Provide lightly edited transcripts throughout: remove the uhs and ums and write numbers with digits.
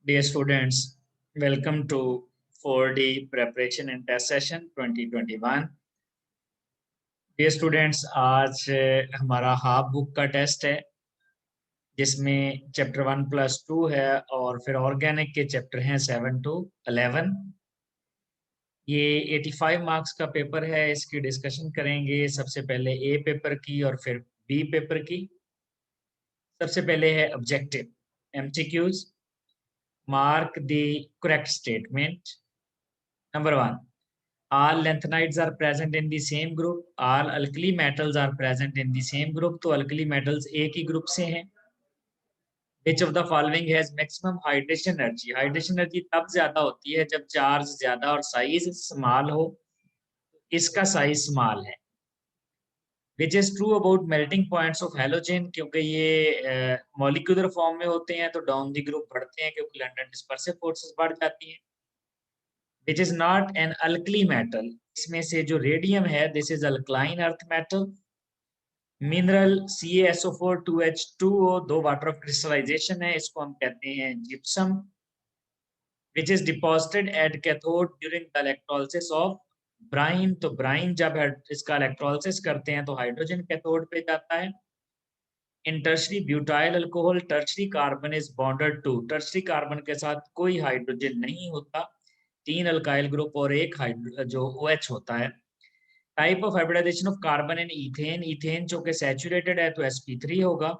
Dear students, welcome to 4D Preparation and Test Session 2021. Dear students, आज हमारा half book का test है जिसमें चैप्टर 1+2 है और फिर ऑर्गेनिक के चैप्टर हैं 7 to 11। ये 85 मार्क्स का पेपर है, इसकी डिस्कशन करेंगे सबसे पहले ए पेपर की और फिर बी पेपर की। सबसे पहले है objective MCQs. Mark the correct statement. Number 1, all lanthanides are present in the same group, all alkali metals are present in the same group। तो alkali metals एक ही ग्रुप से हैं। which of the following has maximum hydration energy? Hydration energy तब ज्यादा होती है जब charge ज्यादा और साइज स्मॉल हो। इसका साइज स्मॉल है। which is true about melting points of halogen, क्योंकि ये मॉलिक्यूलर फॉर्म में होते हैं तो डाउन द ग्रुप बढ़ते हैं क्योंकि लंडन डिस्पर्सिव फोर्सेस बढ़ जाती हैं। which is not an alkali metal, इसमें से जो रेडियम है this is alkaline earth metal. Mineral CaSO4 2H2O, दो वाटर ऑफ क्रिस्टलाइजेशन है, इसको हम कहते हैं gypsum. which is deposited at cathode during the electrolysis of brine. तो ब्राइन जब इसका इलेक्ट्रोलिसिस करते हैं तो हाइड्रोजन कैथोड पे जाता है। In tertiary butyl alcohol tertiary carbon is bonded to, tertiary carbon के साथ कोई हाइड्रोजन नहीं होता, 3 अल्काइल ग्रुप और एक जो OH होता है। Type of hybridization of carbon in ethane, ethane जो कि सैचुरेटेड है तो sp3 होगा।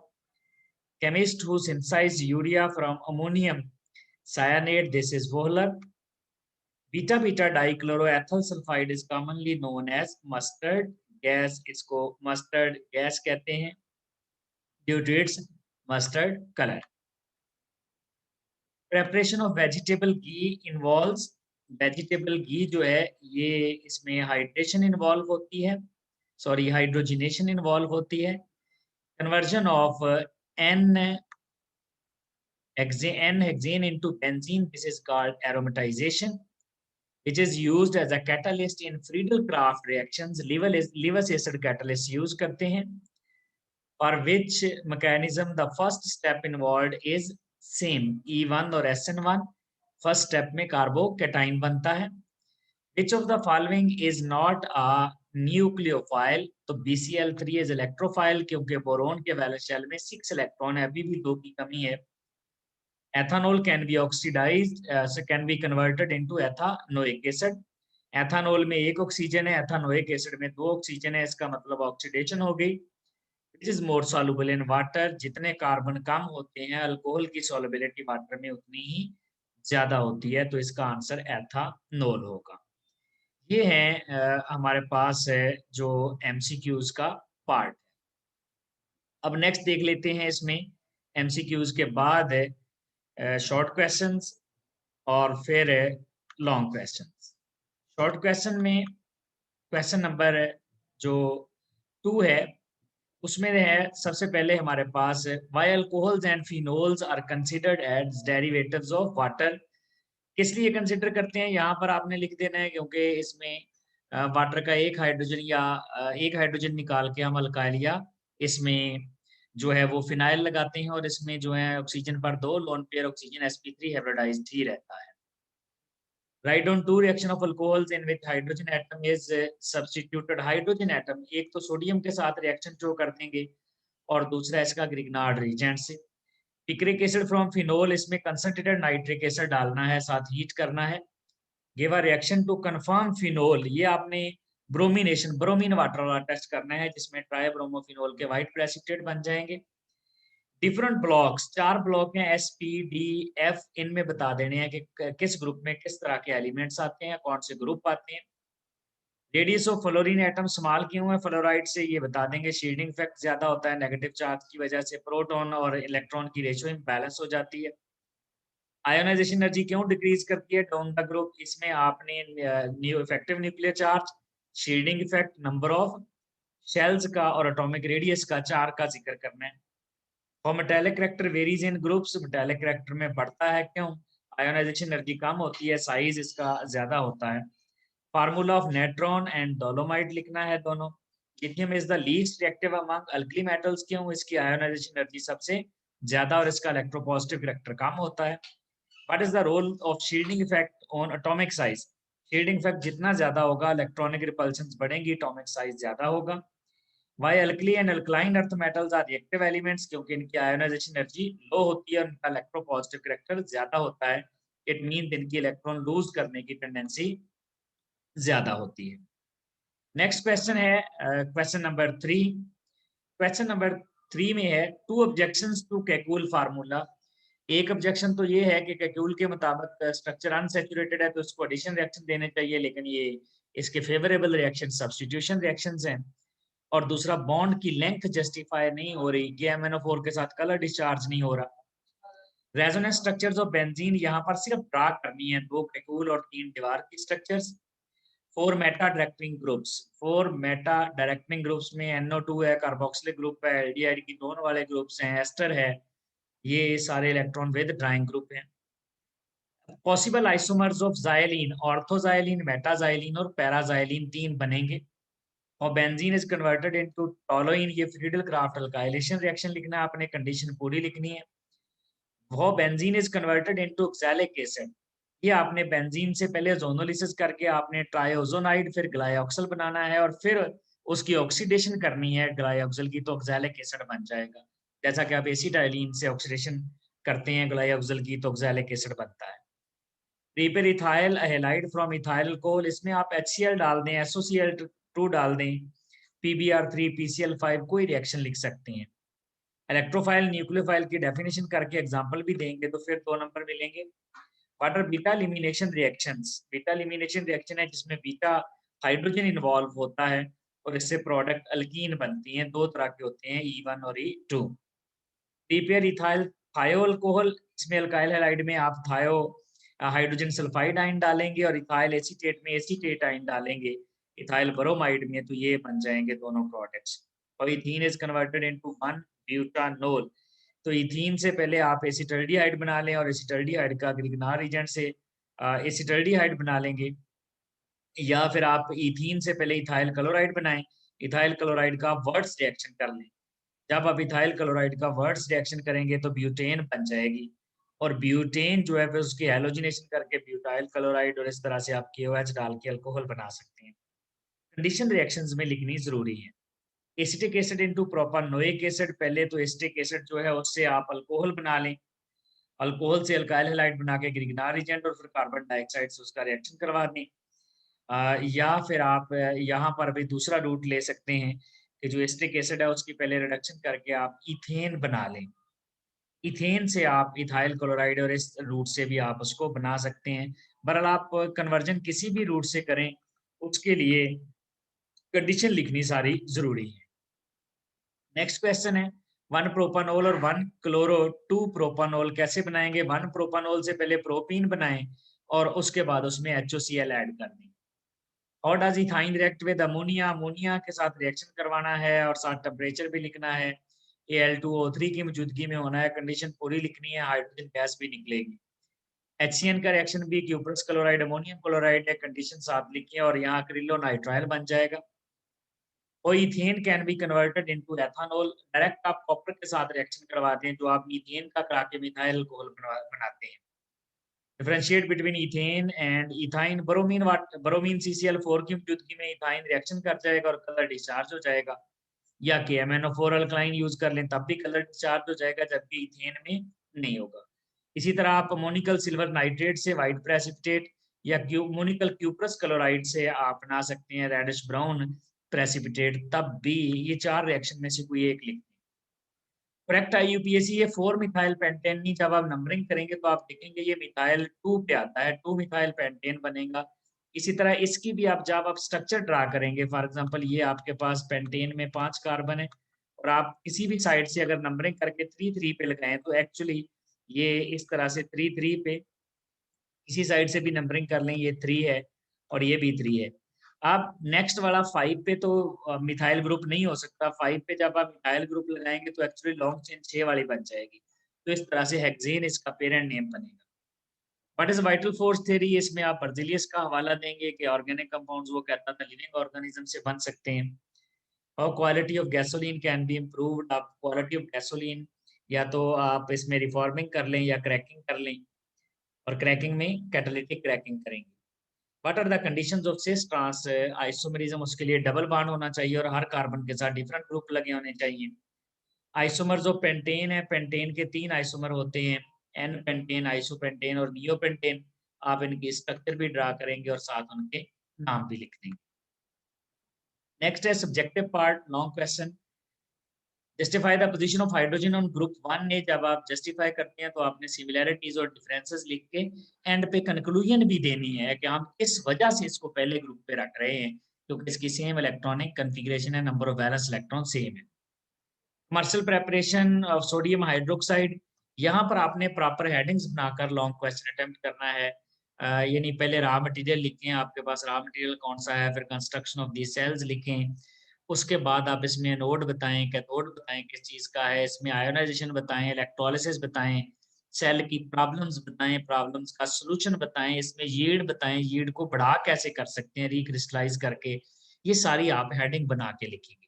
Chemist who synthesize urea from ammonium cyanate, this is Wohler. Beta beta dichloroethyl sulphide is commonly known as mustard gas, इसको mustard gas कहते हैं due to its mustard colour. Preparation of vegetable ghee involves, vegetable ghee जो है ये इसमें hydration involve होती है, sorry hydrogenation involve होती है। Conversion of N hexane into benzene, this is called aromatization, which is used as a catalyst in Friedel-Crafts reactions। Lewis acid catalyst use करते हैं। For which mechanism the first step involved is same, E1 और SN1। First step में carbocation बनता है। Which of the following is not a nucleophile? तो BCl3 is electrophile, क्योंकि boron के valence shell में 6 इलेक्ट्रॉन है, अभी भी 2 की कमी है। Ethanol can be oxidized, can be converted into ethanoic acid। Ethanol में एक ऑक्सीजन है, एथानोइक एसिड में 2 ऑक्सीजन है, इसका मतलब ऑक्सीडेशन हो गई। Which is more soluble in water, जितने कार्बन कम होते हैं अल्कोहल की solubility वाटर में उतनी ही ज्यादा होती है, तो इसका आंसर एथानोल होगा। ये है हमारे पास है जो MCQs का पार्ट। अब नेक्स्ट देख लेते हैं इसमें MCQs के बाद शॉर्ट क्वेश्चंस और फिर लॉन्ग क्वेश्चंस। शॉर्ट क्वेश्चन में क्वेश्चन नंबर जो 2 है उसमें है सबसे पहले हमारे पास why alcohols and phenols are considered as derivatives of water. किस लिए कंसिडर करते हैं यहाँ पर आपने लिख देना है, क्योंकि इसमें वाटर का एक हाइड्रोजन या एक हाइड्रोजन निकाल के हम अल्काइल या इसमें जो है वो फिनाइल लगाते हैं और इसमें जो है ऑक्सीजन पर 2 lone pair oxygen sp3 hybridized ही रहता है। Right on 2 reaction of alcohols in which hydrogen atom is substituted. Hydrogen atom एक तो सोडियम के साथ रिएक्शन शो कर देंगे और दूसरा इसका ग्रिग्नार्ड रीजेंट से। पिक्रिक एसिड फ्रॉम फिनोल, इसमें कंसंट्रेटेड नाइट्रिक एसिड डालना है, साथ हीट करना है। Give a reaction to confirm phenol, ये आपने ब्रोमिनेशन ब्रोमीन वाटर वाला टेस्ट करना है जिसमें ट्राइब्रोमोफिनोल के व्हाइट प्रेसिपिटेट बन जाएंगे। डिफरेंट ब्लॉक्स, 4 ब्लॉक हैं SP, D, F, इनमें बता देने हैं कि किस ग्रुप में किस तरह के एलिमेंट्स आते हैं, कौन से ग्रुप आते हैं। Radius of fluorine atom small क्यों है फ्लोराइड से, ये बता देंगे। शील्डिंग इफेक्ट ज्यादा होता है नेगेटिव चार्ज की वजह से, प्रोटॉन और इलेक्ट्रॉन की रेशियो इम्बैलेंस हो जाती है। आयोनाइजेशन एनर्जी क्यों डिक्रीज करती है डाउन द ग्रुप, इसमें आपने effective nuclear charge, shielding effect, number of shells का और एटॉमिक रेडियस का 4 का जिक्र करना है। और मेटालिक करैक्टर वेरीज इन ग्रुप्स, मेटालिक करैक्टर में बढ़ता है क्यों, आयोनाइजेशन एनर्जी कम होती है, साइज इसका ज्यादा होता है। Formula of Natron and dolomite लिखना है दोनों। Lithium is the least reactive among alkali metals, क्यों, इसकी आयोनाइजेशन एनर्जी सबसे ज्यादा और इसका इलेक्ट्रोपॉजिटिव करैक्टर कम होता है। What is the role of shielding effect on atomic size? Shielding effect जितना ज्यादा होगा इलेक्ट्रॉनिक रिपल्शन बढ़ेंगी, एटॉमिक साइज ज्यादा होगा। Why alkali and alkaline earth metals are reactive elements, क्योंकि इनकी आयोनाइजेशन एनर्जी लो होती है और इनका इलेक्ट्रोपॉजिटिव करैक्टर ज्यादा होता है। इट मीन इनकी इलेक्ट्रॉन लूज करने की टेंडेंसी ज्यादा होती है। नेक्स्ट क्वेश्चन है क्वेश्चन नंबर 3। क्वेश्चन नंबर 3 में है two objections to Kekule formula. एक ऑब्जेक्शन तो ये है कि केकुल के मुताबिक स्ट्रक्चर अनसैचुरेटेड है तो इसको एडिशन रिएक्शन देने चाहिए, लेकिन ये इसके फेवरेबल रिएक्शन सब्स्टिट्यूशन रिएक्शंस हैं। और दूसरा, बॉन्ड की लेंथ जस्टिफाई नहीं हो रही, ये MnO4 के साथ कलर डिस्चार्ज नहीं हो रहा। रेजोनेंस स्ट्रक्चर्स ऑफ बेंजीन यहाँ पर सिर्फ ड्रा करनी है, 2 केकुल और 3 दीवार की structures. 4 meta directing groups, 4 meta directing groups में NO2 है, कार्बोक्सिलिक ग्रुप है, एल्डिहाइड कीटोन वाले ग्रुप्स हैं, एस्टर है, ये सारे इलेक्ट्रॉन विद ड्राइंग ग्रुप हैं। Possible isomers of xylene, orthoxylene, metaxylene और पैराजाइलिन 3 बनेंगे। और benzene is converted into toluene, ये फ्रीडल क्राफ्ट अल्काइलेशन रिएक्शन लिखना है आपने, कंडीशन पूरी लिखनी है। वो benzene is converted into oxalic acid, ये आपने बेंजीन से पहले जोनोलिसिस करके आपने ट्राइओजोनाइड फिर ग्लाइऑक्सल बनाना है और फिर उसकी ऑक्सीडेशन करनी है ग्लाइऑक्सल की, तो ऑक्सैलिक एसिड बन जाएगा। जैसा कि आप एसिटाइलिन से ऑक्सीडेशन करते हैं ग्लाइऑक्सल की तो ऑक्सैलिक एसिड बनता है। Prepare ethyl halide from ethyl alcohol, इसमें आप HCl डाल दें, SOCl2 डाल दें, PBr3 PCl5 कोई रिएक्शन लिख सकते हैं। इलेक्ट्रोफाइल न्यूक्लियोफाइल की डेफिनेशन करके एग्जांपल भी देंगे तो फिर 2 नंबर मिलेंगे। What are beta elimination reactions? Beta elimination reaction है जिसमें बीटा हाइड्रोजन इन्वॉल्व होता है और इससे प्रोडक्ट अल्कीन बनती हैं, 2 तरह के होते हैं, E1 और E2। प्रीपेयर इथाइल थायो अल्कोहल, इसमें अल्काइल हैलाइड में आप थायो हाइड्रोजन सल्फाइड आयन डालेंगे और इथाइल एसीटेट में एसीटेट आयन डालेंगे इथाइल ब्रोमाइड में, तो ये बन जाएंगे दोनों प्रोडक्ट्स। और ethene is converted into 1 butanol, तो इथीन से पहले आप एसिटल्डिहाइड बना लें और एसिटल्डिहाइड का ग्रिगनार एजेंट से एसिटल्डिहाइड बना लेंगे, या फिर आप इथीन से पहले इथाइल क्लोराइड बनाएं, इथाइल क्लोराइड का वर्ड्स रिएक्शन कर लें। जब आप इथाइल क्लोराइड का वर्ड्स रिएक्शन करेंगे तो ब्यूटेन बन जाएगी, और ब्यूटेन जो है फिर उसकी हैलोजिनेशन करके ब्यूटाइल क्लोराइड और इस तरह से आप KOH डाल के अल्कोहल बना सकते हैं। कंडीशन रिएक्शंस में लिखनी जरूरी है। Acetic acid into propanoic acid, पहले तो एसिटिक एसिड जो है उससे आप अल्कोहल बना लें, अल्कोहल से अल्काइल हैलाइड बना के ग्रिगनार एजेंट और फिर कार्बन डाइऑक्साइड से उसका रिएक्शन करवा दें। या फिर आप यहाँ पर भी दूसरा रूट ले सकते हैं कि जो एसिटिक एसिड है उसकी पहले रिडक्शन करके आप इथेन बना लें, इथेन से आप इथाइल क्लोराइड और इस रूट से भी आप उसको बना सकते हैं। बहरहाल आप कन्वर्जन किसी भी रूट से करें उसके लिए कंडीशन लिखनी सारी जरूरी है। नेक्स्ट क्वेश्चन है 1 प्रोपानोल और 1 क्लोरो 2 प्रोपानोल कैसे बनाएंगे? 1 प्रोपानोल से पहले प्रोपीन बनाएं और उसके बाद उसमें HOCl ऐड कर दें। और does ethyne react with ammonia, ammonia के साथ रिएक्शन करवाना है और साथ टेम्परेचर भी लिखना है, Al2O3 की मौजूदगी में होना है, कंडीशन पूरी लिखनी है, हाइड्रोजन गैस भी निकलेगी। HCN का रिएक्शन भी क्यूप्रस क्लोराइड अमोनियम क्लोराइड है, कंडीशन साथ लिखिए और यहाँ एक्रिलोनाइट्राइल बन जाएगा। और ethane can be converted into ethanol, direct आप कॉपर के साथ रिएक्शन करवाते हैं जो आप मीथेन का करा के मिथाइल अल्कोहल बनाते हैं। Differentiate between ethane and ethyne, bromine CCl4 की मौजूदगी में इथाइन रिएक्शन कर जाएगा और कलर डिस्चार्ज हो जाएगा, या कि MnO4 अल्कलाइन यूज कर लें तब भी कलर डिस्चार्ज हो जाएगा जबकि इथेन में नहीं होगा। इसी तरह आप अमोनिकल सिल्वर नाइट्रेट से व्हाइट प्रेसिपिटेट या अमोनिकल क्यूप्रस क्लोराइड से आप बना सकते हैं रेडिश ब्राउन प्रेसिपिटेट, तब भी ये 4 रिएक्शन में से कोई एक लिखते हैं। करेक्ट IUPAC ये 4 मिथाइल पेंटेन नहीं, जब आप नंबरिंग करेंगे तो आप देखेंगे ये मिथाइल 2 पे आता है, 2 मिथाइल पेंटेन बनेगा। इसी तरह इसकी भी आप जब आप स्ट्रक्चर ड्रा करेंगे, फॉर एग्जांपल ये आपके पास पेंटेन में 5 कार्बन है और आप किसी भी साइड से अगर नंबरिंग करके 3 पे लगाएं तो एक्चुअली ये इस तरह से 3 पे, इसी साइड से भी नंबरिंग कर लें, ये 3 है और ये भी 3 है। आप नेक्स्ट वाला 5 पे तो मिथाइल ग्रुप नहीं हो सकता, 5 पे जब आप मिथाइल ग्रुप लगाएंगे तो एक्चुअली लॉन्ग चेन 6 वाली बन जाएगी, तो इस तरह से हेक्सेन इसका पेरेंट नेम बनेगा। What is vital force theory, इसमें आप बर्जिलियस का हवाला देंगे कि ऑर्गेनिक कंपाउंड्स वो कहता था लिविंग ऑर्गेनिज्म से बन सकते हैं। और quality of gasoline can be improved, आप क्वालिटी ऑफ गैसोलीन या तो आप इसमें रिफॉर्मिंग कर लें या क्रैकिंग कर लें। और क्रैकिंग में कैटालिटिक क्रैकिंग करेंगे। What are the conditions of cis trans isomerism? उसके लिए डबल बॉन्ड होना चाहिए और हर कार्बन के साथ डिफरेंट ग्रुप लगे होने चाहिए। आइसोमर जो पेंटेन है, पेंटेन के 3 आइसोमर होते हैं, एन पेंटेन, आइसोपेंटेन और नियोपेंटेन। आप इनकी स्ट्रक्चर भी ड्रा करेंगे और साथ उनके नाम भी लिख देंगे। नेक्स्ट है subjective part, long question. Justify the position of hydrogen on group 1 ने जब आप जस्टिफाई करते हैं तो आपने सिमिलैरिटीज और डिफरेंसेस लिख के एंड पे कंक्लूजन भी देनी है कि हम किस वजह से इसको पहले ग्रुप पे रख रहे हैं, क्योंकि इसकी सेम इलेक्ट्रॉनिक कॉन्फ़िगरेशन है, number of valence electron same है। Commercial preparation of sodium hydroxide, यहाँ पर आपने प्रॉपर हेडिंग्स बनाकर लॉन्ग क्वेश्चन अटेम्प्ट करना है। यानी पहले रॉ मटेरियल लिखें, आपके पास रॉ मटेरियल कौन सा है, फिर कंस्ट्रक्शन ऑफ दी सेल्स लिखें। उसके बाद आप इसमें एनोड बताएं, कैथोड बताएं किस चीज़ का है, इसमें आयोनाइजेशन बताएं, इलेक्ट्रोलिसिस बताएं, सेल की प्रॉब्लम्स बताएं, प्रॉब्लम्स का सॉल्यूशन बताएं, इसमें यील्ड बताएं, यील्ड को बढ़ा कैसे कर सकते हैं रिक्रिस्टलाइज करके। ये सारी आप हेडिंग बना के लिखेंगे।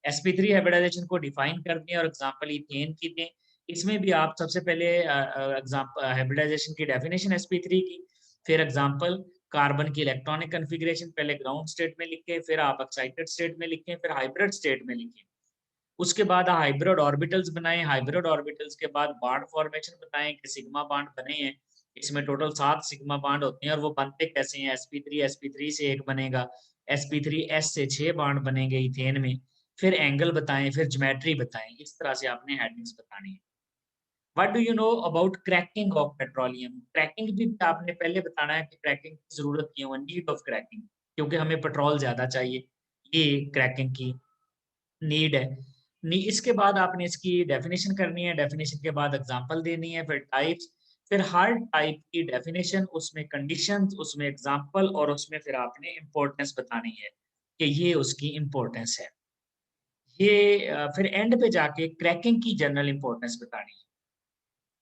sp3 हाइब्रिडाइजेशन को डिफाइन कर दें और एग्जांपल इथेन की दें। इसमें भी आप सबसे पहले एग्जांपल हाइब्रिडाइजेशन की डेफिनेशन sp3 की, फिर एग्जांपल कार्बन की इलेक्ट्रॉनिक कॉन्फ़िगरेशन पहले ग्राउंड स्टेट में लिखें, फिर आप एक्साइटेड स्टेट में लिखें, फिर हाइब्रिड स्टेट में लिखें। उसके बाद हाइब्रिड ऑर्बिटल्स बनाएं, हाइब्रिड ऑर्बिटल्स के बाद बॉन्ड फॉर्मेशन बताएं कि सिग्मा बॉन्ड बने हैं। इसमें टोटल 7 सिग्मा बॉन्ड होते हैं और वो बनते कैसे हैं। sp3 से एक बनेगा, sp3s से 6 बॉन्ड बनेंगे इथेन में। फिर एंगल बताएं, फिर ज्योमेट्री बताएं। इस तरह से आपने हेडिंग्स बतानी है। What do you know about cracking of petroleum? Cracking भी आपने पहले बताना है कि क्रैकिंग की जरूरत क्यों है, नीड ऑफ क्रैकिंग, क्योंकि हमें पेट्रोल ज्यादा चाहिए, ये क्रैकिंग की नीड है। इसके बाद आपने इसकी डेफिनेशन करनी है, डेफिनेशन के बाद एग्जांपल देनी है, फिर टाइप्स, फिर हर टाइप की डेफिनेशन, उसमें कंडीशंस, उसमें एग्जांपल और उसमें फिर आपने इंपॉर्टेंस बतानी है कि ये उसकी इंपॉर्टेंस है। ये फिर एंड पे जाके क्रैकिंग की जनरल इंपॉर्टेंस बतानी है।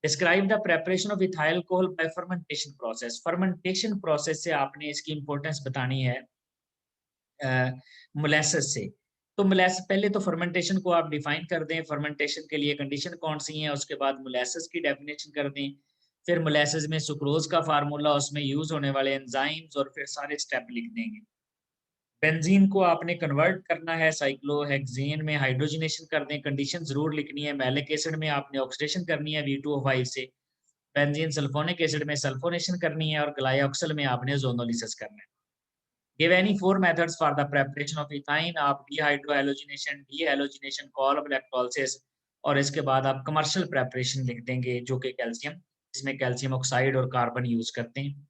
Describe the preparation of ethyl alcohol bye fermentation process. Fermentation process से आपने इसकी इंपॉर्टेंस बतानी है मोलेसेस से। तो मोलेसेस पहले तो फर्मेंटेशन को आप डिफाइन कर दें, फर्मेंटेशन के लिए कंडीशन कौन सी है, उसके बाद मोलेसेस की डेफिनेशन कर दें, फिर मोलेसेस में सुक्रोज का फार्मूला, उसमें यूज होने वाले एंजाइम्स और फिर सारे स्टेप लिख देंगे। बेंजीन को आपने कन्वर्ट करना है साइक्लोहेक्सेन में, हाइड्रोजनेशन कर दें, कंडीशन जरूर लिखनी है। मैलिक एसिड में आपने ऑक्सीडेशन करनी है V2O5 से, बेंजीन सल्फोनिक एसिड में सल्फोनेशन करनी है और ग्लाइऑक्सल में आपने जोनोलिसिस करना है। Give any 4 methods for the preparation of ethine, आप dehydrohallucination, dehalogenation, column electrolysis और इसके बाद आप कमर्शियल प्रेपरेशन लिख देंगे जो कि कैल्शियम, इसमें कैल्शियम ऑक्साइड और कार्बन यूज करते हैं।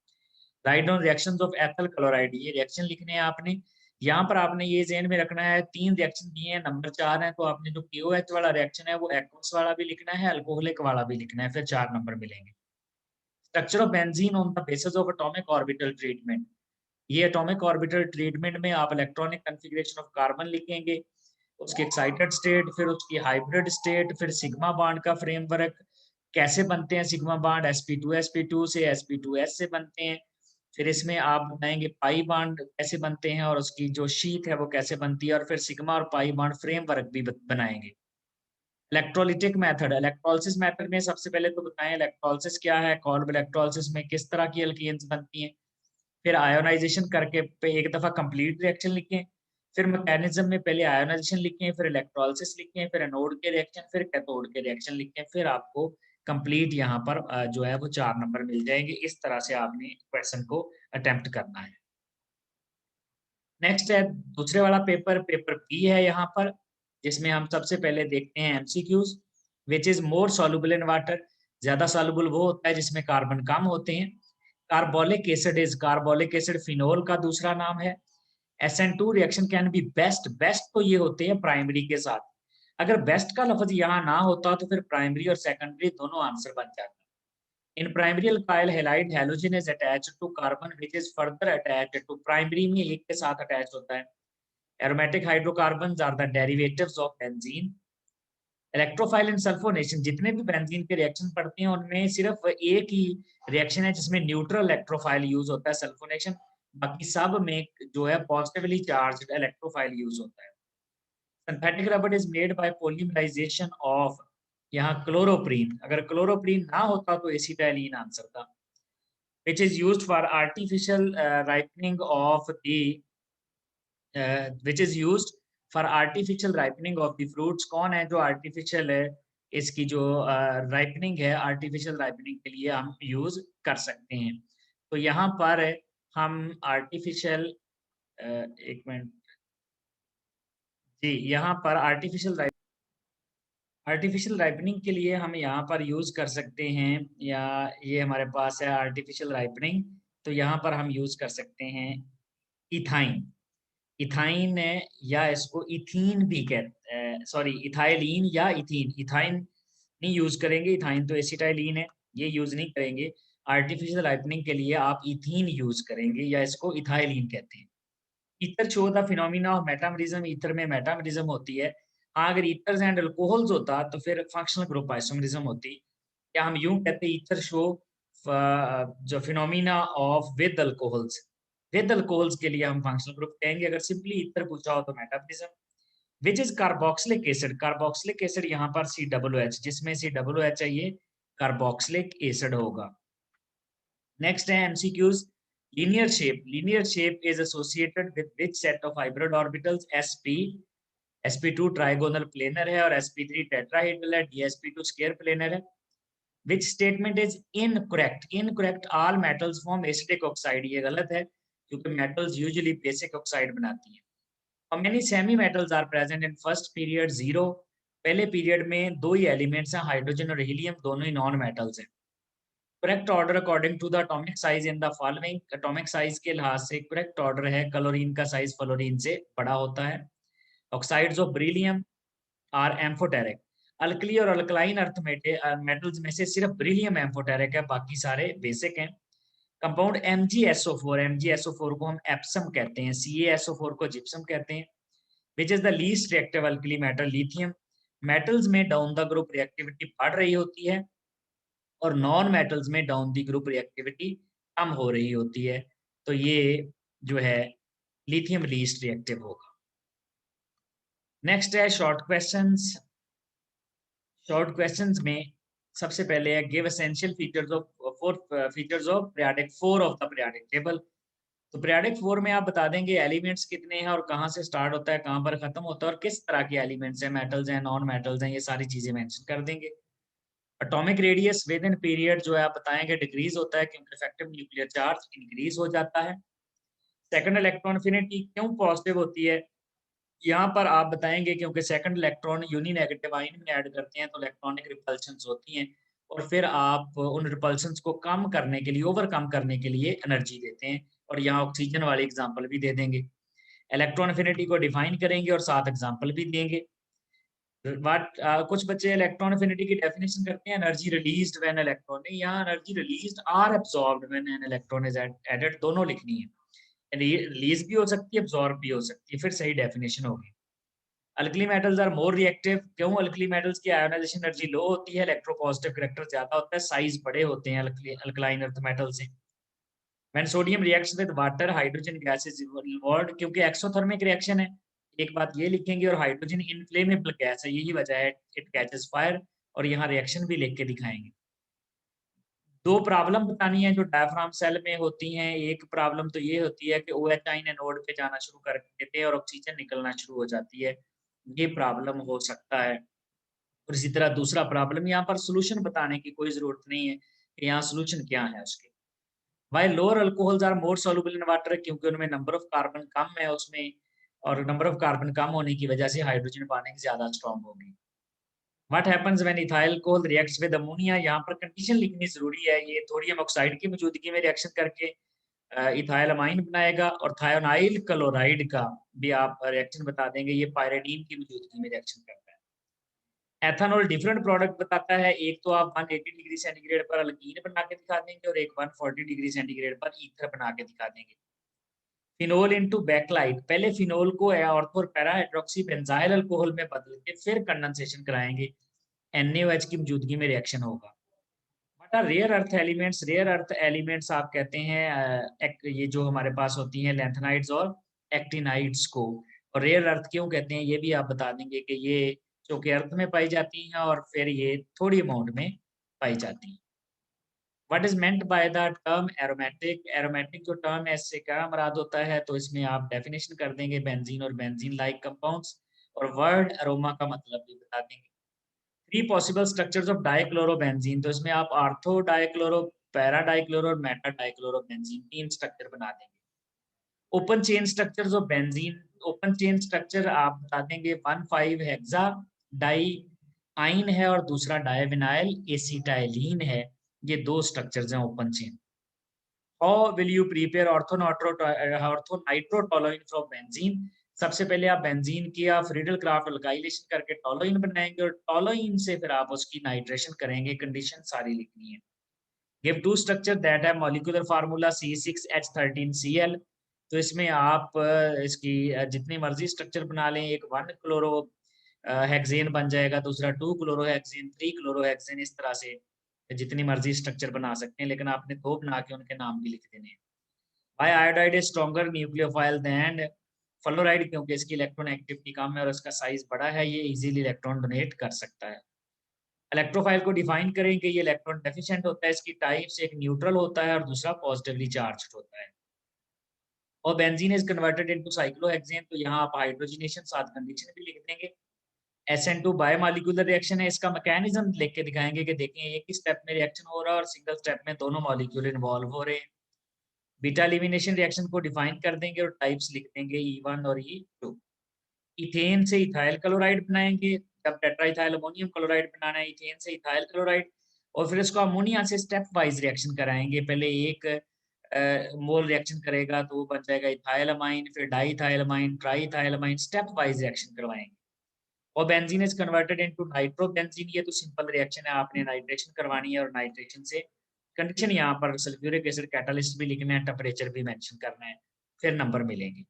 Write down reactions of ethyl chloride, ये रिएक्शन लिखने हैं आपने। यहाँ पर आपने ये ज़हन में रखना है 3 रिएक्शन दिए हैं, नंबर 4 है, तो आपने जो POH वाला रिएक्शन है वो एक्वस वाला भी लिखना है, अल्कोहलिक वाला भी लिखना है, फिर 4 नंबर मिलेंगे। Structure of benzene on the basis of atomic orbital treatment, ये एटॉमिक ऑर्बिटल ट्रीटमेंट में आप इलेक्ट्रॉनिक कॉन्फ़िगरेशन ऑफ कार्बन लिखेंगे, उसकी एक्साइटेड स्टेट, फिर उसकी हाइब्रिड स्टेट, फिर सिग्मा बॉन्ड का फ्रेमवर्क, कैसे बनते हैं सिग्मा बॉन्ड, sp2 से sp2s से बनते हैं। फिर इसमें आप बताएंगे पाई बॉन्ड कैसे बनते हैं और उसकी जो शीट है वो कैसे बनती है, और फिर सिग्मा और पाई बॉन्ड फ्रेमवर्क भी बनाएंगे। इलेक्ट्रोलिटिक मेथड, इलेक्ट्रोलिसिस मेथड में सबसे पहले तो बताएं इलेक्ट्रोलिसिस क्या है, कोल्ब इलेक्ट्रोलिसिस में किस तरह की एल्कीन्स बनती हैं। फिर आयोनाइजेशन करके पे एक दफा कंप्लीट रिएक्शन लिखें, फिर मैकेनिज्म में पहले आयोनाइजेशन लिखें, फिर इलेक्ट्रोलिसिस लिखें, फिर एनोड के रिएक्शन, फिर कैथोड के रिएक्शन लिखें, फिर आपको कंप्लीट यहाँ पर जो है वो 4 नंबर मिल जाएंगे। इस तरह से आपने क्वेश्चन को अटेम्प्ट करना है। नेक्स्ट है दूसरे वाला पेपर, पेपर बी है यहाँ पर, जिसमें हम सबसे पहले देखते हैं MCQs. Which is more soluble in water, ज्यादा सॉल्युबल वो होता है जिसमें कार्बन कम होते हैं। Carbolic acid is, carbolic acid phenol का दूसरा नाम है। SN2 reaction can be best, best तो ये होते हैं प्राइमरी के साथ। अगर बेस्ट का लफ्ज यहाँ ना होता तो फिर प्राइमरी और सेकेंडरी दोनों आंसर बन जाता। In primary alkyl halide halogen is attached to carbon which is further attached to, primary में एक के साथ अटैच होता है। Aromatic hydrocarbons are the derivatives of benzene. Electrophile and sulphonation, जितने भी बेंजीन के रिएक्शन पढ़ते हैं उनमें सिर्फ एक ही रिएक्शन है जिसमें न्यूट्रल इलेक्ट्रोफाइल यूज होता है, सल्फोनेशन। बाकी सब में जो है पॉजिटिवली चार्ज्ड इलेक्ट्रोफाइल यूज होता है। Synthetic rubber is made by polymerisation of, यहाँ क्लोरोप्रीन, अगर क्लोरोप्रीन ना होता तो एसिटाइलिन आंसर था। which is used for artificial ripening of the which is used for artificial ripening of the fruits. कौन है जो artificial है, इसकी जो ripening है, artificial ripening के लिए हम use कर सकते हैं। तो यहाँ पर हम artificial एक मिनट जी, यहाँ पर आर्टिफिशियल राइपनिंग के लिए हम यहाँ पर यूज़ कर सकते हैं, या ये हमारे पास है आर्टिफिशियल राइपनिंग, तो यहाँ पर हम यूज़ कर सकते हैं इथाइन। इथाइन है, या इसको इथीन भी कहते हैं, सॉरी इथाइलिन या इथीन। इथाइन नहीं यूज़ करेंगे, इथाइन तो एसिटाइलिन है, ये यूज़ नहीं करेंगे। आर्टिफिशियल राइपनिंग के लिए आप इथीन यूज़ करेंगे, या इसको इथाइलिन कहते हैं। Ether show the phenomena of metamerism, ether में मेटामरिज्म होती है। हाँ, अगर ईथर्स एंड अल्कोहल्स होता तो फिर फंक्शनल ग्रुप आइसोमरिज्म होती, या हम यूं कहते ईथर शो जो फिनोमिना ऑफ विद अल्कोहल्स के लिए हम फंक्शनल ग्रुप कहेंगे। अगर सिंपली ईथर पूछा हो तो metamerism. Which is carboxylic acid, carboxylic acid यहाँ पर COOH, जिसमें COOH है, ये कार्बोक्सिलिक एसिड होगा। नेक्स्ट है MCQs. Linear shape is associated with which set of hybrid orbitals? sp2 trigonal planar है और sp3 tetrahedral है, dsp2 square planar है। Which statement is incorrect? Incorrect, all metals form acidic oxide, ये गलत है क्योंकि metals usually basic oxide बनाती हैं। How many semi metals are present in first period? 0। पहले पीरियड में दो ही एलिमेंट्स हैं, हाइड्रोजन और हीलियम, दोनों ही नॉन मेटल्स हैं। Correct order according to the atomic size in the following, atomic size के लिहाज से करेक्ट ऑर्डर है, क्लोरीन का साइज फ्लोरीन से बड़ा होता है। Oxides of beryllium are amphoteric. Alkali और अल्कलाइन अर्थ मेटल्स में से सिर्फ बेरिलियम एम्फोटेरिक है, बाकी सारे बेसिक हैं। कंपाउंड MgSO4 को हम एप्सम कहते हैं, CaSO4 को जिप्सम कहते हैं। Which is the least reactive alkali metal? Lithium. Metals में डाउन द ग्रुप रिएक्टिविटी बढ़ रही होती है और नॉन मेटल्स में डाउन दी ग्रुप रिएक्टिविटी कम हो रही होती है, तो ये जो है लिथियम लीस्ट रिएक्टिव होगा। नेक्स्ट है शॉर्ट क्वेश्चंस। शॉर्ट क्वेश्चंस में सबसे पहले है give essential features of periodic 4 of the periodic table. तो पीरियोडिक 4 में आप बता देंगे एलिमेंट्स कितने हैं और कहाँ से स्टार्ट होता है, कहाँ पर खत्म होता है, और किस तरह के एलिमेंट्स हैं, मेटल्स हैं, नॉन मेटल्स हैं, ये सारी चीजें मेंशन कर देंगे। Atomic radius with in period जो है आप बताएंगे डिक्रीज होता है क्योंकि इफेक्टिव न्यूक्लियर चार्ज इंक्रीज हो जाता है। सेकंड इलेक्ट्रॉन एफिनिटी क्यों पॉजिटिव होती है, यहाँ पर आप बताएंगे क्योंकि second electron uni negative ion में ऐड करते हैं तो इलेक्ट्रॉनिक रिपल्शंस होती हैं, और फिर आप उन रिपल्शंस को कम करने के लिए, ओवरकम करने के लिए एनर्जी देते हैं, और यहाँ ऑक्सीजन वाली एग्जांपल भी दे देंगे। इलेक्ट्रॉन एफिनिटी को डिफाइन करेंगे और साथ एग्जांपल भी देंगे। कुछ बच्चे इलेक्ट्रॉन एफिनिटी की डेफिनेशन करते हैं एनर्जी रिलीज्ड व्हेन इलेक्ट्रॉन, नहीं, यहाँ energy released or absorbed when an electron is added, दोनों लिखनी है। रिलीज भी हो सकती है, एब्सॉर्ब भी हो सकती है, फिर सही डेफिनेशन होगी। Alkali metals are more reactive, क्यों? अल्कली मेटल्स की आयोनाइजेशन एनर्जी लो होती है, इलेक्ट्रोपॉजिटिव करैक्टर ज्यादा होता है, साइज बड़े होते हैं अल्कलाइन अर्थ मेटल से। When sodium reacts with water, hydrogen gas is involved, क्योंकि एक्सोथर्मिक रिएक्शन है, एक बात ये लिखेंगे, और हाइड्रोजन इनफ्लेमेबल गैस है, यही वजह है इट कैचेस फायर, और यहाँ रिएक्शन भी लिख के दिखाएंगे। दो प्रॉब्लम बतानी है जो डायफ्राम सेल में होती हैं। एक प्रॉब्लम तो ये होती है कि OH आयन एनोड पे जाना शुरू कर देते हैं और ऑक्सीजन निकलना शुरू हो जाती है, ये प्रॉब्लम हो सकता है। और इसी तरह दूसरा प्रॉब्लम, यहाँ पर सोल्यूशन बताने की कोई जरूरत नहीं है कि यहाँ सोल्यूशन क्या है उसके। While lower alcohols are more soluble in water, क्योंकि उनमें नंबर ऑफ कार्बन कम है उसमें, और नंबर ऑफ कार्बन कम होने की वजह से हाइड्रोजन बॉन्डिंग ज्यादा स्ट्रॉन्ग होगी। What happens when ethyl alcohol reacts with ammonia? यहाँ पर कंडीशन लिखनी जरूरी है, ये थोडियम ऑक्साइड की मौजूदगी में रिएक्शन करके इथाइल अमाइन बनाएगा, और थायोनाइल क्लोराइड का भी आप रिएक्शन बता देंगे, ये पायरिडीन की मौजूदगी में रिएक्शन करता है। एथेनॉल डिफरेंट प्रोडक्ट बताता है, एक तो आप 180 डिग्री सेंटीग्रेड पर अल्कीन बना के दिखा देंगे और एक 140 डिग्री सेंटीग्रेड पर ईथर बना के दिखा देंगे। फिनोल इनटू बैकलाइट, पहले फिनोल को ऑर्थो और पैरा हाइड्रोक्सी बेंजाइल अल्कोहल में बदल के फिर कंडेंसेशन कराएंगे, NaOH की मौजूदगी में रिएक्शन होगा। What are rare earth elements? Rare earth elements आप कहते हैं ये जो हमारे पास होती हैं लैंथेनाइड्स और एक्टिनाइड्स को। और रेयर अर्थ क्यों कहते हैं ये भी आप बता देंगे कि ये जो कि अर्थ में पाई जाती हैं और फिर ये थोड़ी अमाउंट में पाई जाती हैं। What is meant by the term aromatic? Aromatic जो टर्म है इससे क्या मुराद होता है, तो इसमें आप डेफिनेशन कर देंगे बेंजीन और बेंजीन लाइक कंपाउंड्स, और वर्ड अरोमा का मतलब भी बता देंगे। Three possible structures of dichlorobenzene, तो इसमें आप आर्थो डाइक्लोरो, पैरा डाइक्लोरो और मेटा डाइक्लोरोबेंजीन तीन स्ट्रक्चर बना देंगे। Open chain structures of benzene, open chain structure आप बता देंगे 1,5 हेक्सा डाई आइन है और दूसरा डाइविनाइल एसिटाइलिन है, ये दो स्ट्रक्चर्स हैं open chain. How will you prepare orthonitrotoluene from benzene? सबसे पहले आप बेंजीन की आप फ्रीडल क्राफ्ट अल्काइलेशन करके टोलुइन बनाएंगे और टोलुइन से फिर आप उसकी नाइट्रेशन करेंगे, कंडीशन सारी लिखनी है। गिव टू स्ट्रक्चर दैट है मॉलिक्यूलर फार्मूला C6H13Cl, तो इसमें आप इसकी जितनी मर्जी स्ट्रक्चर बना लें, एक 1 क्लोरो हेक्सेन बन जाएगा, दूसरा 2 क्लोरो हेक्सेन, 3 क्लोरो हेक्सेन, इस तरह से जितनी मर्जी स्ट्रक्चर बना सकते हैं, लेकिन आपने दो बना के उनके नाम भी लिख देने हैं। Why iodide is stronger nucleophile than fluoride? क्योंकि इसकी इलेक्ट्रॉन एक्टिविटी कम है और इसका साइज बड़ा है, ये इजीली इलेक्ट्रॉन डोनेट कर सकता है। इलेक्ट्रोफाइल को डिफाइन करें कि ये इलेक्ट्रॉन डेफिशिएंट होता है, इसकी टाइप्स, एक न्यूट्रल होता है और दूसरा पॉजिटिवली चार्ज्ड होता है। और benzene is converted into cyclohexane, तो यहाँ आप हाइड्रोजनेशन साथ कंडीशन भी लिख देंगे। SN2 बायोमॉलिक्यूलर रिएक्शन है, इसका मैकेनिज्म लिख के दिखाएंगे कि देखें एक ही स्टेप में रिएक्शन हो रहा है और सिंगल स्टेप में दोनों मॉलिक्यूल इन्वॉल्व हो रहे हैं। बीटा एलिमिनेशन रिएक्शन को डिफाइन कर देंगे और टाइप्स लिख देंगे E1 और E2। इथेन से इथाइल क्लोराइड बनाएंगे, जब टेट्राइथाइल अमोनियम क्लोराइड बनाना है इथेन से इथाइल क्लोराइड, और फिर इसको अमोनिया से स्टेप वाइज रिएक्शन कराएंगे। पहले एक मोल रिएक्शन करेगा तो वो बन जाएगा इथाइल अमाइन, फिर diethyl amine, triethyl amine, step wise reaction करवाएंगे। और benzene is converted into nitrobenzene, ये तो सिंपल रिएक्शन है, आपने नाइट्रेशन करवानी है और नाइट्रेशन से कंडीशन यहाँ पर सल्फ्यूरिक एसिड कैटालिस्ट भी लिखना है, टेम्परेचर भी मेंशन करना है, फिर नंबर मिलेंगे।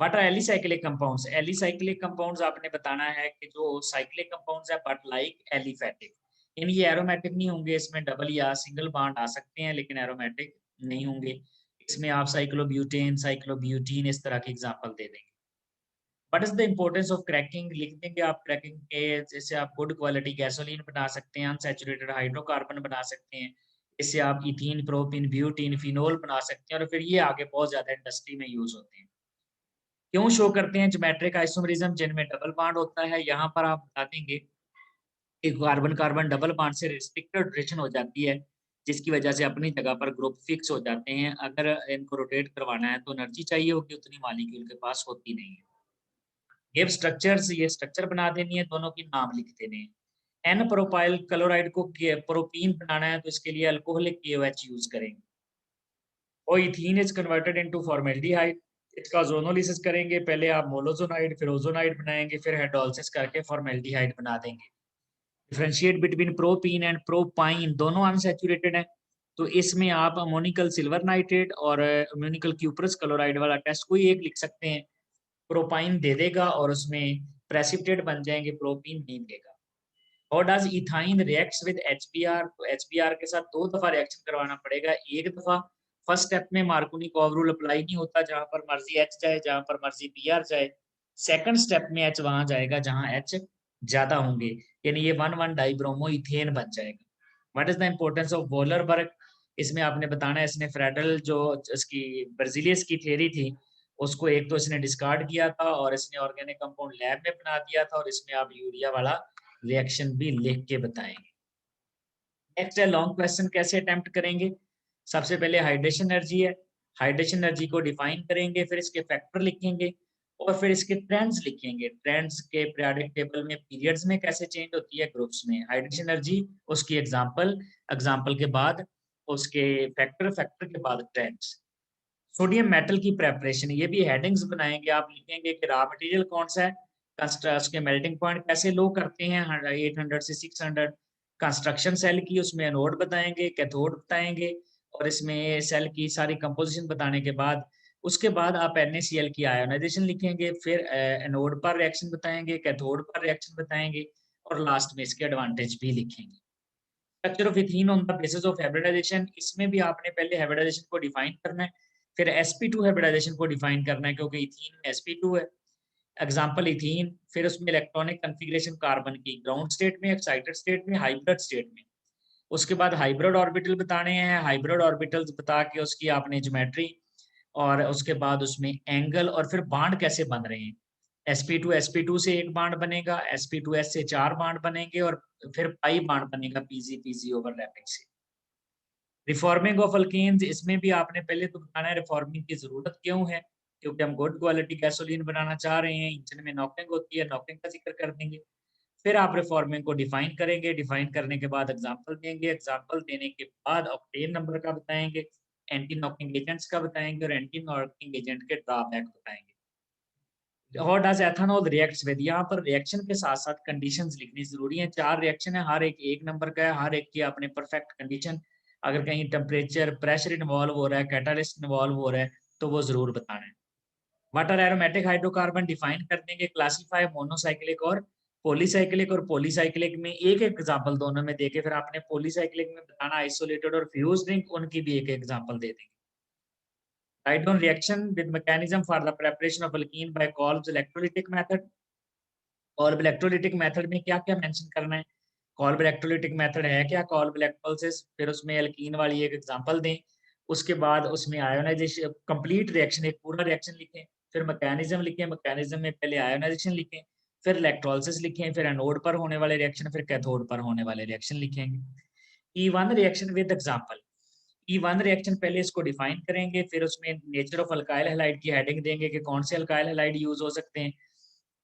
What are alicyclic compounds? Alicyclic compounds आपने बताना है कि जो साइक्लिक कंपाउंड्स है बट लाइक एलिफेटिक, यानी ये एरोमेटिक नहीं होंगे, इसमें डबल या सिंगल बॉन्ड आ सकते हैं लेकिन एरोमेटिक नहीं होंगे। इसमें आप साइक्लोब्यूटेन, साइक्लोब्यूटीन इस तरह के एग्जांपल दे देंगे। What is the importance of cracking? लिख देंगे आप क्रैकिंग के, जैसे आप गुड क्वालिटी गैसोलीन बना सकते हैं, अनसैचुरेटेड हाइड्रोकार्बन बना सकते हैं, इससे आप इथीन, प्रोपीन, ब्यूटीन, फिनोल बना सकते हैं और फिर ये आगे बहुत ज्यादा इंडस्ट्री में यूज होते हैं। क्यों शो करते हैं ज्योमेट्रिक आइसोमरिज्म जिनमें डबल बॉन्ड होता है? यहाँ पर आप बता देंगे कि कार्बन कार्बन डबल बॉन्ड से रिस्ट्रिक्टेड रोटेशन हो जाती है, जिसकी वजह से अपनी जगह पर ग्रुप फिक्स हो जाते हैं। अगर इनको रोटेट करवाना है तो एनर्जी चाहिए होगी, उतनी मॉलिक्यूल के पास होती नहीं है। गिव स्ट्रक्चर्स, ये स्ट्रक्चर बना देनी है, दोनों की नाम लिख देने हैं। एन प्रोपाइल क्लोराइड को प्रोपीन बनाना है तो इसके लिए अल्कोहलिक KOH यूज करेंगे। और ethene is converted into formaldehyde, इसका जोनोलिसिस करेंगे, पहले आप मोलोजोनाइड फिर ओजोनाइड बनाएंगे, फिर हाइड्रोलिसिस करके फॉर्मेल्डिहाइड बना देंगे। Differentiate between propene and propyne, दोनों अनसैचुरेटेड है, तो इसमें आप अमोनिकल सिल्वर नाइट्रेट और अमोनिकल क्यूप्रस क्लोराइड वाला टेस्ट कोई एक लिख सकते हैं, प्रोपाइन दे देगा और उसमें प्रेसिपिटेट बन जाएंगे, प्रोपीन नहीं देगा। और does ethyne reacts with HBr? तो HBr के साथ दो दफा रिएक्शन करवाना पड़ेगा, एक दफा फर्स्ट स्टेप में मार्कोनी-कोव रूल अप्लाई नहीं होता, जहां पर मर्जी H जाए, जहां पर मर्जी Br जाए। सेकंड स्टेप में H वहां जाएगा जहां H ज्यादा होंगे, यानी ये 1,1 डाइब्रोमो इथेन बन जाएगा। What is the importance of Wallerberg? इसमें आपने बताना है, इसने फ्रेडल जो इसकी बर्जिलियस की थ्योरी थी उसको एक तो इसने डिस्कार्ड किया था और इसने ऑर्गेनिक कंपाउंड लैब में बना दिया था, और इसमें आप यूरिया वाला रिएक्शन भी लिख के बताएंगे। नेक्स्ट है लॉन्ग क्वेश्चन, कैसे अटेम्प्ट करेंगे? सबसे पहले हाइड्रेशन एनर्जी है, हाइड्रेशन एनर्जी को डिफाइन करेंगे, फिर इसके फैक्टर लिखेंगे और फिर इसके ट्रेंड्स लिखेंगे। ट्रेंड्स के पीरियोडिक टेबल में पीरियड्स में कैसे चेंज होती है, ग्रुप्स में हाइड्रेशन एनर्जी, उसकी एग्जांपल, एग्जांपल के बाद उसके फैक्टर, फैक्टर के बाद ट्रेंड्स। सोडियम मेटल की प्रेपरेशन, ये भी हेडिंग्स बनाएंगे, आप लिखेंगे कि रॉ मटेरियल कौन सा है, उसके मेल्टिंग पॉइंट कैसे लो करते हैं 800 से 600, कंस्ट्रक्शन सेल की, उसमें एनोड बताएंगे, कैथोड बताएंगे, और इसमें सेल की सारी कंपोजिशन बताने के बाद उसके बाद आप NaCl की आयोनाइजेशन लिखेंगे, फिर एनोड पर रिएक्शन बताएंगे, कैथोड पर रिएक्शन बताएंगे और लास्ट में इसके एडवांटेज भी लिखेंगे। Structure of ethene on the basis of hybridisation, इसमें भी आपने पहले हाइब्रिडाइजेशन को डिफाइन करना है, फिर sp2 हाइब्रिडाइजेशन को डिफाइन करना है, क्योंकि इथीन में sp2 है। एग्जांपल इथीन, फिर उसमें इलेक्ट्रॉनिक कॉन्फ़िगरेशन कार्बन की ग्राउंड स्टेट में, एक्साइटेड स्टेट में, हाइब्रिड स्टेट में। उसके बाद हाइब्रिड ऑर्बिटल बताने हैं, हाइब्रिड ऑर्बिटल्स बता के उसकी आपने ज्योमेट्री और उसके बाद उसमें एंगल और फिर बांड कैसे बन रहे हैं। sp2 से एक बांड बनेगा, sp2s से 4 बांड बनेंगे और फिर पाई बांड बनेगा pg ओवरलैपिंग से। रिफॉर्मिंग ऑफ अल्केन्स, इसमें भी आपने पहले तो बताना है रिफॉर्मिंग की जरूरत क्यों है, क्योंकि हम गुड क्वालिटी गैसोलीन बनाना चाह रहे हैं, इंजन में नॉकिंग होती है, नॉकिंग का जिक्र कर देंगे। फिर आप रिफॉर्मिंग को डिफाइन करेंगे, डिफाइन करने के बाद एग्जांपल देंगे, एग्जांपल देने के बाद ऑक्टेन नंबर का बताएंगे, एंटी नॉकिंग एजेंट्स का बताएंगे और एंटी नॉकिंग एजेंट के ड्रॉबैक बताएंगे। How does ethanol reacts with, यहाँ पर रिएक्शन के साथ साथ कंडीशंस लिखनी जरूरी है। 4 रिएक्शन है, हर एक नंबर का है, हर एक की आपने परफेक्ट कंडीशन, अगर कहीं टेम्परेचर प्रेशर इन्वॉल्व हो रहा है, कैटालिस्ट इन्वॉल्व हो रहा है तो वो जरूर बताना है। वाटर एरोमेटिक हाइड्रोकार्बन डिफाइन कर देंगे, क्लासीफाई मोनोसाइक्लिक और पॉलीसाइक्लिक, और पॉलीसाइक्लिक में एक एग्जांपल दोनों में देके फिर आपने पॉलीसाइक्लिक में बताना आइसोलेटेड और फ्यूज्ड रिंग, उनकी भी एक एग्जांपल दे देंगे। Write down reaction with mechanism for the preparation of alkene by Kolbe's electrolytic method. Kolbe electrolytic method में क्या क्या मेंशन करना है, कॉल्ब इलेक्ट्रोलिटिक मेथड है क्या, कॉल्ब इलेक्ट्रोलिसिस, फिर उसमें अल्कीन वाली एक एग्जांपल दें। उसके बाद उसमें आयोनाइजेशन कंप्लीट रिएक्शन, एक पूरा रिएक्शन लिखें, फिर मैकेनिज्म लिखें, मैकेनिज्म में पहले आयोनाइजेशन लिखें, फिर इलेक्ट्रोलिसिस लिखें, फिर एनोड पर होने वाले रिएक्शन, फिर कैथोड पर होने वाले रिएक्शन लिखेंगे। E1 reaction with example, E1 reaction पहले इसको डिफाइन करेंगे, फिर उसमें नेचर ऑफ अल्काइल हैलाइड की हेडिंग देंगे कि कौन से अल्काइल हैलाइड यूज हो सकते हैं।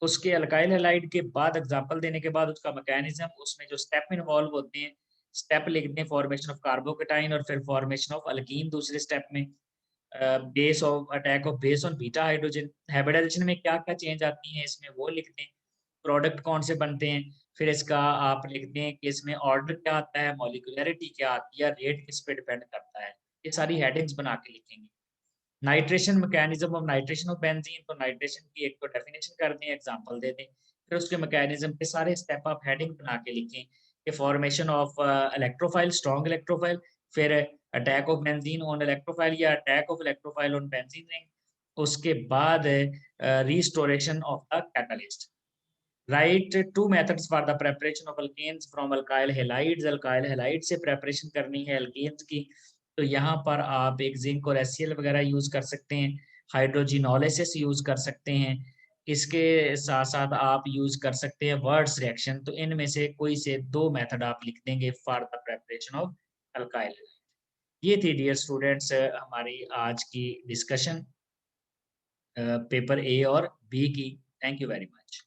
उसके अल्काइल हैलाइड के बाद एग्जांपल देने के बाद उसका मैकेनिज्म, उसमें जो स्टेप इन्वॉल्व होते हैं, स्टेप लिख दें, फॉर्मेशन ऑफ कार्बोकेटाइन और फिर फॉर्मेशन ऑफ अल्कीन दूसरे स्टेप में, base of attack of base on beta hydrogen, hybridisation में क्या क्या चेंज आती हैं इसमें वो लिख दें, प्रोडक्ट कौन से बनते हैं, फिर इसका आप लिखते हैं कि इसमें ऑर्डर क्या आता है, मॉलिक्यूलरिटी क्या आती है, रेट किस पे डिपेंड करता है, ये सारी हेडिंग्स बना के लिखेंगे। Nitration mechanism of nitration of benzene, तो नाइट्रेशन की एक तो डेफिनेशन कर दें, एग्जांपल दे दें, फिर उसके मैकेनिज्म के सारे स्टेप आप हेडिंग बना के लिखें कि formation of electrophile, strong electrophile, फिर attack of benzene on electrophile या attack of electrophile on benzene ring, उसके बाद restoration of the catalyst. Write two methods for the preparation of alkanes from alkyl halides, alkyl halide से preparation करनी है alkanes की, तो यहाँ पर आप एक जिंक और HCl वगैरह यूज कर सकते हैं, हाइड्रोजिनोलिसिस यूज कर सकते हैं, इसके साथ साथ आप यूज कर सकते हैं वर्ड्स रिएक्शन, तो इनमें से कोई से 2 मेथड आप लिख देंगे for the preparation of alkyl. ये थी डियर स्टूडेंट्स हमारी आज की डिस्कशन पेपर A और B की। Thank you very much.